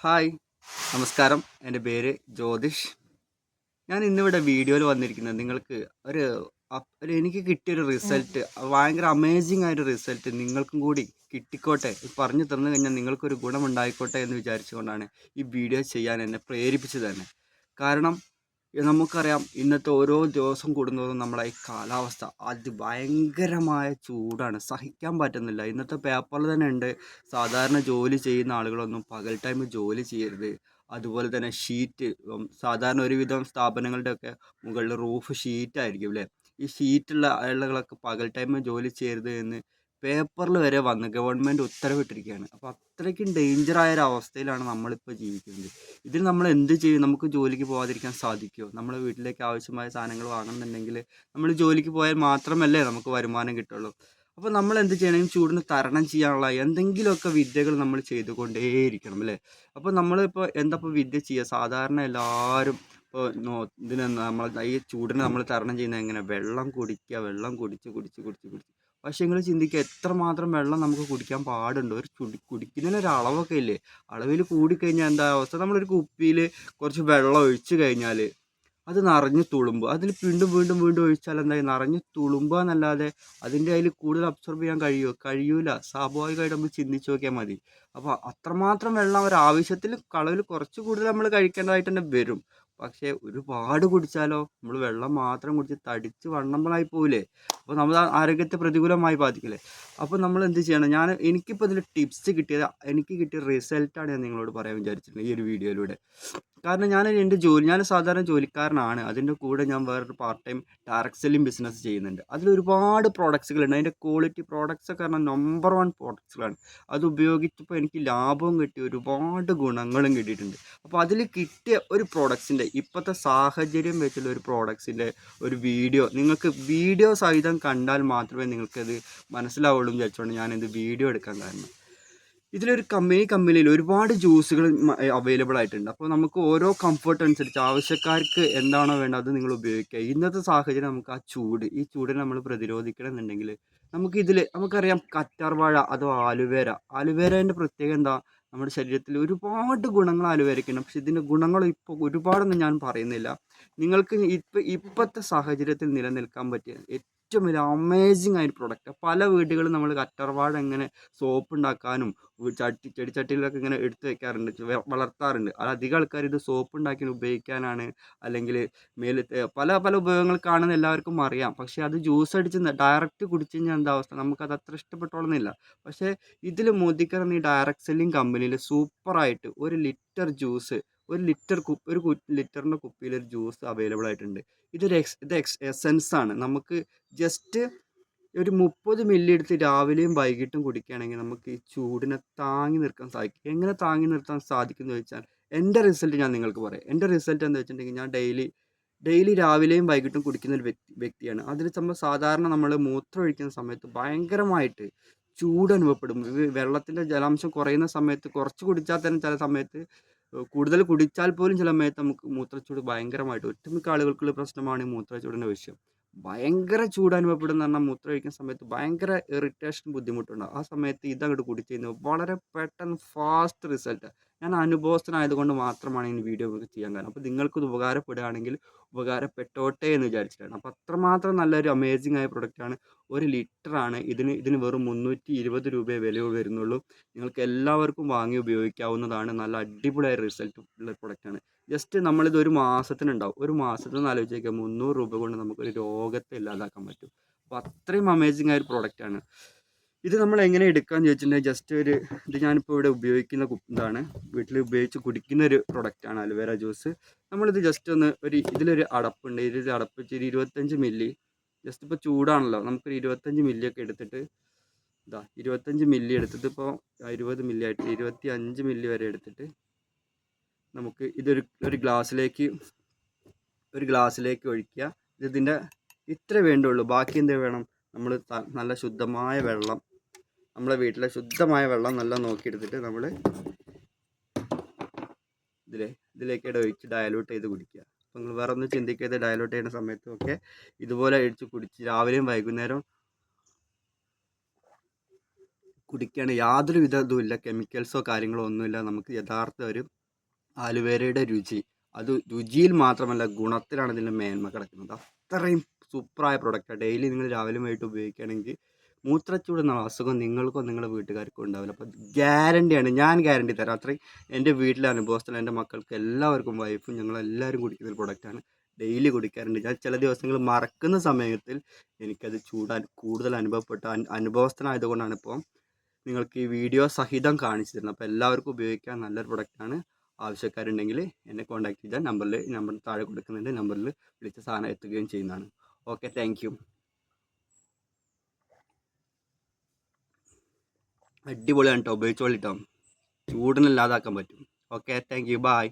Hi, നമസ്കാരം. എൻ്റെ പേര് ജ്യോതിഷ്. ഞാൻ ഇന്നിവിടെ വീഡിയോയിൽ വന്നിരിക്കുന്നത് നിങ്ങൾക്ക് ഒരു എനിക്ക് കിട്ടിയൊരു റിസൾട്ട്, ഭയങ്കര അമേസിങ് ആയൊരു റിസൾട്ട് നിങ്ങൾക്കും കൂടി കിട്ടിക്കോട്ടെ, പറഞ്ഞു തന്നു കഴിഞ്ഞാൽ നിങ്ങൾക്കൊരു ഗുണമുണ്ടായിക്കോട്ടെ എന്ന് വിചാരിച്ചുകൊണ്ടാണ് ഈ വീഡിയോ ചെയ്യാൻ എന്നെ പ്രേരിപ്പിച്ചത് തന്നെ. കാരണം നമുക്കറിയാം, ഇന്നത്തെ ഓരോ ദിവസം കൂടുന്നതും നമ്മളെ ഈ കാലാവസ്ഥ ഭയങ്കരമായ ചൂടാണ്, സഹിക്കാൻ പറ്റുന്നില്ല. ഇന്നത്തെ പേപ്പറിൽ തന്നെ ഉണ്ട്, സാധാരണ ജോലി ചെയ്യുന്ന ആളുകളൊന്നും പകൽ ടൈം ജോലി ചെയ്യരുത്. അതുപോലെ തന്നെ ഷീറ്റ്, സാധാരണ ഒരുവിധം സ്ഥാപനങ്ങളുടെയൊക്കെ മുകളിൽ റൂഫ് ഷീറ്റായിരിക്കും അല്ലേ. ഈ ഷീറ്റുള്ള ആളുകളൊക്കെ പകൽ ടൈം ജോലി ചെയ്യരുത് എന്ന് പേപ്പറിൽ വരെ വന്ന് ഗവൺമെൻറ് ഉത്തരവിട്ടിരിക്കുകയാണ്. അപ്പോൾ അത്രയ്ക്കും ഡേഞ്ചറായ ഒരു അവസ്ഥയിലാണ് നമ്മളിപ്പോൾ ജീവിക്കുന്നത്. ഇതിൽ നമ്മൾ എന്ത് ചെയ്യും? നമുക്ക് ജോലിക്ക് പോകാതിരിക്കാൻ സാധിക്കുമോ? നമ്മുടെ വീട്ടിലേക്ക് ആവശ്യമായ സാധനങ്ങൾ വാങ്ങണമെന്നുണ്ടെങ്കിൽ നമ്മൾ ജോലിക്ക് പോയാൽ മാത്രമല്ലേ നമുക്ക് വരുമാനം കിട്ടുള്ളൂ. അപ്പോൾ നമ്മൾ എന്ത് ചെയ്യണം? ചൂടിന് തരണം ചെയ്യാനുള്ള എന്തെങ്കിലുമൊക്കെ വിദ്യകൾ നമ്മൾ ചെയ്തുകൊണ്ടേയിരിക്കണം അല്ലേ. അപ്പോൾ നമ്മളിപ്പോൾ ഇപ്പോൾ വിദ്യ ചെയ്യുക? സാധാരണ എല്ലാവരും ഇപ്പോൾ നമ്മൾ ഈ ചൂടിനെ നമ്മൾ തരണം ചെയ്യുന്നത് എങ്ങനെ? വെള്ളം കുടിക്കുക, വെള്ളം കുടിച്ച് കുടിച്ച് കുടിച്ച് കുടിച്ച്. പക്ഷേ നിങ്ങൾ ചിന്തിക്കുക, എത്രമാത്രം വെള്ളം നമുക്ക് കുടിക്കാൻ പാടുണ്ട്? ഒരു കുടിക്കുന്നതിനൊരു അളവൊക്കെ ഇല്ലേ? അളവിൽ കൂടിക്കഴിഞ്ഞാൽ എന്താ അവസ്ഥ? നമ്മളൊരു കുപ്പിയിൽ കുറച്ച് വെള്ളം ഒഴിച്ച് കഴിഞ്ഞാൽ അത് നിറഞ്ഞ് തുളുമ്പും. അതിൽ വീണ്ടും വീണ്ടും വീണ്ടും ഒഴിച്ചാൽ എന്തായി? നിറഞ്ഞ് തുളുമ്പുക എന്നല്ലാതെ അതിൻ്റെ അതിൽ കൂടുതൽ അബ്സോർബ് ചെയ്യാൻ കഴിയുമോ? കഴിയൂല. സ്വാഭാവികമായിട്ട് നമ്മൾ ചിന്തിച്ച് നോക്കിയാൽ മതി. അപ്പോൾ അത്രമാത്രം വെള്ളം ഒരു ആവശ്യത്തിൽ കളവിൽ കുറച്ച് കൂടുതൽ നമ്മൾ കഴിക്കേണ്ടതായിട്ട് തന്നെ വരും. പക്ഷേ ഒരുപാട് കുടിച്ചാലോ? നമ്മൾ വെള്ളം മാത്രം കുടിച്ച് തടിച്ച് വണ്ണമ്പളായി പോവില്ലേ? അപ്പോൾ നമ്മൾ ആരോഗ്യത്തെ പ്രതികൂലമായി ബാധിക്കില്ലേ? അപ്പോൾ നമ്മൾ എന്ത് ചെയ്യണം? എനിക്കിപ്പോൾ ഇതിൽ ടിപ്സ് കിട്ടിയത്, എനിക്ക് കിട്ടിയ റിസൾട്ടാണ് ഞാൻ നിങ്ങളോട് പറയാൻ വിചാരിച്ചിട്ടുള്ളത് ഈ ഒരു വീഡിയോയിലൂടെ. കാരണം ഞാൻ സാധാരണ ജോലിക്കാരനാണ്. അതിൻ്റെ കൂടെ ഞാൻ വേറൊരു part time direct selling business ചെയ്യുന്നുണ്ട്. അതിലൊരുപാട് പ്രോഡക്ട്സുകളുണ്ട്. അതിൻ്റെ ക്വാളിറ്റി പ്രോഡക്ട്സ് ഒക്കെ പറഞ്ഞാൽ നമ്പർ 1 പ്രോഡക്ട്സുകളാണ്. അത് ഉപയോഗിച്ചപ്പോൾ എനിക്ക് ലാഭവും കിട്ടി, ഒരുപാട് ഗുണങ്ങളും കിട്ടിയിട്ടുണ്ട്. അപ്പോൾ അതിൽ കിട്ടിയ ഒരു പ്രോഡക്ട്സിൻ്റെ, ഇപ്പോഴത്തെ സാഹചര്യം വെച്ചുള്ള ഒരു പ്രോഡക്ട്സിൻ്റെ ഒരു വീഡിയോ, നിങ്ങൾക്ക് വീഡിയോ സഹിതം കണ്ടാൽ മാത്രമേ നിങ്ങൾക്കത് മനസ്സിലാവുള്ളൂ എന്ന് വിചാരിച്ചുകൊണ്ട് ഞാനിത് വീഡിയോ എടുക്കാൻ കാരണം. ഇതിലൊരു കമ്പനിയിൽ ഒരുപാട് ജ്യൂസുകൾ അവൈലബിൾ ആയിട്ടുണ്ട്. അപ്പോൾ നമുക്ക് ഓരോ കംഫർട്ട് അനുസരിച്ച് ആവശ്യക്കാർക്ക് എന്താണോ വേണ്ടത് അത് നിങ്ങൾ ഉപയോഗിക്കുക. ഇന്നത്തെ സാഹചര്യം നമുക്ക് ഈ ചൂടിനെ നമ്മൾ പ്രതിരോധിക്കണം എന്നുണ്ടെങ്കിൽ നമുക്കറിയാം, കറ്റാർവാഴ അഥവാ ആലുവേരേൻ്റെ പ്രത്യേകത എന്താ? നമ്മുടെ ശരീരത്തിൽ ഒരുപാട് ഗുണങ്ങൾ ആലുവേരയ്ക്കുണ്ട്. പക്ഷെ ഇതിൻ്റെ ഗുണങ്ങൾ ഇപ്പോൾ ഒരുപാടൊന്നും ഞാൻ പറയുന്നില്ല. നിങ്ങൾക്ക് ഇപ്പോഴത്തെ സാഹചര്യത്തിൽ നിലനിൽക്കാൻ പറ്റിയ ഏറ്റവും വലിയ അമേസിങ് ആയ പ്രൊഡക്റ്റ്. പല വീടുകളിലും നമ്മൾ കറ്റാർവാഴ എങ്ങനെ സോപ്പ് ഉണ്ടാക്കാനും ചെടിച്ചട്ടിയിലൊക്കെ ഇങ്ങനെ എടുത്ത് വെക്കാറുണ്ട്, വളർത്താറുണ്ട്. അധികം ആൾക്കാർ ഇത് സോപ്പ് ഉണ്ടാക്കി ഉപയോഗിക്കാനാണ്, അല്ലെങ്കിൽ പല പല ഉപയോഗങ്ങൾക്കാണെന്ന് എല്ലാവർക്കും അറിയാം. പക്ഷേ അത് ജ്യൂസ് അടിച്ച് ഡയറക്റ്റ് കുടിച്ചു കഴിഞ്ഞാൽ എന്താ അവസ്ഥ? നമുക്കത് അത്ര ഇഷ്ടപ്പെട്ടോളുന്നില്ല. പക്ഷേ ഇതിൽ മോദിക്കർ ഈ ഡയറക്റ്റ് സെല്ലിംഗ് കമ്പനിയിൽ സൂപ്പറായിട്ട് ഒരു ലിറ്റർ ജ്യൂസ്, ഒരു ലിറ്ററിൻ്റെ കുപ്പിയിൽ ഒരു ജ്യൂസ് അവൈലബിൾ ആയിട്ടുണ്ട്. ഇത് എസെൻസ് ആണ്. നമുക്ക് ജസ്റ്റ് ഒരു 30 മില്ലി എടുത്ത് രാവിലെയും വൈകിട്ടും കുടിക്കുകയാണെങ്കിൽ നമുക്ക് ഈ ചൂടിനെ താങ്ങി നിർത്താൻ സാധിക്കും. എങ്ങനെ താങ്ങി നിർത്താൻ സാധിക്കും എന്ന് ചോദിച്ചാൽ, എൻ്റെ റിസൾട്ട് ഞാൻ നിങ്ങൾക്ക് പറയാം. എൻ്റെ റിസൾട്ട് എന്താ വെച്ചിട്ടുണ്ടെങ്കിൽ, ഞാൻ ഡെയിലി രാവിലെയും വൈകിട്ടും കുടിക്കുന്ന ഒരു വ്യക്തിയാണ്. അതിൽ സാധാരണ നമ്മൾ മൂത്രം ഒഴിക്കുന്ന സമയത്ത് ഭയങ്കരമായിട്ട് ചൂട് അനുഭവപ്പെടും. വെള്ളത്തിൻ്റെ ജലാംശം കുറയുന്ന സമയത്ത് കുറച്ച് കുടിച്ചാൽ തന്നെ ചില സമയത്ത്, കൂടുതൽ കുടിച്ചാൽ പോലും ചില സമയത്ത് നമുക്ക് മൂത്രച്ചൂട് ഭയങ്കരമായിട്ട്, ഒട്ടുമിക്ക ആളുകൾക്കുള്ള പ്രശ്നമാണ് ഈ മൂത്രച്ചൂടിൻ്റെ വിഷയം. ഭയങ്കര ചൂട് അനുഭവപ്പെടുന്ന പറഞ്ഞാൽ മൂത്രം ഒഴിക്കുന്ന സമയത്ത് ഭയങ്കര ഇറിറ്റേഷൻ, ബുദ്ധിമുട്ടുണ്ടാകും. ആ സമയത്ത് ഇതങ്ങോട്ട് കുടിച്ച് കഴിഞ്ഞാൽ വളരെ പെട്ടെന്ന് ഫാസ്റ്റ് റിസൾട്ട്. ഞാൻ അനുഭവസ്ഥനായതുകൊണ്ട് മാത്രമാണ് ഈ വീഡിയോ ചെയ്യാൻ കാരണം. അപ്പോൾ നിങ്ങൾക്കിത് ഉപകാരപ്പെടുകയാണെങ്കിൽ ഉപകാരപ്പെട്ടോട്ടെ എന്ന് വിചാരിച്ചിട്ടാണ്. അപ്പോൾ അത്രമാത്രം നല്ലൊരു അമേസിങ് ആയ പ്രൊഡക്റ്റാണ്. 1 ലിറ്ററാണ്. ഇതിന് വെറും 320 രൂപയെ വില വരുന്നുള്ളൂ. നിങ്ങൾക്ക് എല്ലാവർക്കും വാങ്ങി ഉപയോഗിക്കാവുന്നതാണ്. നല്ല അടിപൊളിയായ റിസൾട്ട് ഉള്ള പ്രൊഡക്റ്റാണ്. ജസ്റ്റ് നമ്മളിത് ഒരു മാസത്തിനുണ്ടാവും. ഒരു മാസത്തിൽ ആലോചിച്ച് നോക്കിയാൽ 300 രൂപ കൊണ്ട് നമുക്കൊരു രോഗത്തെ ഇല്ലാതാക്കാൻ പറ്റും. അപ്പോൾ അത്രയും അമേസിങ് ആയ ഒരു പ്രൊഡക്റ്റാണ്. ഇത് നമ്മൾ എങ്ങനെ എടുക്കാമെന്ന് ചോദിച്ചിട്ടുണ്ടെങ്കിൽ, ഇത് ഞാനിപ്പോൾ ഇവിടെ ഉപയോഗിക്കുന്ന ഇതാണ്, വീട്ടിൽ ഉപയോഗിച്ച് കുടിക്കുന്ന ഒരു പ്രൊഡക്റ്റാണ് അലോവേര ജ്യൂസ്. നമ്മളിത് ജസ്റ്റ് ഒന്ന് ഇതിലൊരു അടപ്പുണ്ട്. ഇതിൽ അടപ്പ് വെച്ച് 25 മില്ലി, ജസ്റ്റ് ഇപ്പോൾ ചൂടാണല്ലോ, നമുക്കൊരു 25 മില്ലിയൊക്കെ എടുത്തിട്ട്, 25 മില്ലി എടുത്തിട്ട്, ഇപ്പോൾ 20 മില്ലി ആയിട്ട് 25 മില്ലി വരെ എടുത്തിട്ട് നമുക്ക് ഒരു ഗ്ലാസ്സിലേക്ക് ഒഴിക്കുക. ഇതിൻ്റെ ഇത്ര വേണ്ടുള്ളൂ. ബാക്കി എന്ത് വേണം? നമ്മൾ നല്ല ശുദ്ധമായ വെള്ളം, നമ്മളെ വീട്ടിലെ ശുദ്ധമായ വെള്ളം നല്ല നോക്കിയെടുത്തിട്ട് നമ്മൾ ഇതിലേക്ക് ഒഴിച്ച് ഡയലൂട്ട് ചെയ്ത് കുടിക്കുക. അപ്പോൾ നിങ്ങൾ വേറെ ഒന്നും ചിന്തിക്കാതെ ഡയലൂട്ട് ചെയ്യുന്ന സമയത്തൊക്കെ ഇതുപോലെ ഒഴിച്ച് കുടിച്ച് രാവിലെയും വൈകുന്നേരം കുടിക്കുകയാണ് യാതൊരു വിധ ഇതുമില്ല, കെമിക്കൽസോ കാര്യങ്ങളോ ഒന്നുമില്ല. നമുക്ക് യഥാർത്ഥ ഒരു ആലുവേരയുടെ രുചി, അത് രുചിയിൽ മാത്രമല്ല ഗുണത്തിലാണ് ഇതിൻ്റെ മേന്മ കിടക്കുന്നത്. അത്രയും സൂപ്പറായ പ്രൊഡക്റ്റാണ്. ഡെയിലി നിങ്ങൾ രാവിലെ വൈകിട്ട് ഉപയോഗിക്കുകയാണെങ്കിൽ മൂത്രച്ചൂട് എന്ന അസുഖം നിങ്ങൾക്കോ നിങ്ങളുടെ വീട്ടുകാർക്കോ ഉണ്ടാവില്ല. അപ്പോൾ ഗ്യാരണ്ടിയാണ്, ഞാൻ ഗ്യാരണ്ടി തരാം. അത്രയും എൻ്റെ വീട്ടിലെ അനുഭവസ്ഥല, എൻ്റെ മക്കൾക്ക് എല്ലാവർക്കും, വൈഫും ഞങ്ങളെല്ലാവരും കുടിക്കുന്ന ഒരു പ്രൊഡക്റ്റാണ്. ഡെയിലി കുടിക്കാറുണ്ട്. ഞാൻ ചില ദിവസങ്ങൾ മറക്കുന്ന സമയത്തിൽ എനിക്കത് കൂടുതൽ അനുഭവപ്പെട്ട അനുഭവസ്ഥനായതുകൊണ്ടാണ് ഇപ്പോൾ നിങ്ങൾക്ക് ഈ വീഡിയോ സഹിതം കാണിച്ചു തരുന്നത്. അപ്പോൾ എല്ലാവർക്കും ഉപയോഗിക്കാൻ നല്ലൊരു പ്രൊഡക്റ്റാണ്. ആവശ്യക്കാരുണ്ടെങ്കിൽ എന്നെ കോൺടാക്ട് ചെയ്താൽ നമ്പർ താഴെ കൊടുക്കുന്നുണ്ട്, നമ്പറിൽ വിളിച്ച സാധനം എത്തുകയും ചെയ്യുന്നതാണ്. Okay, thank you. അടിപൊളിയാണ് കേട്ടോ, ഉപയോഗിച്ചോളിട്ടോ. ചൂടിനല്ലാതാക്കാൻ പറ്റും. Okay, thank you, bye.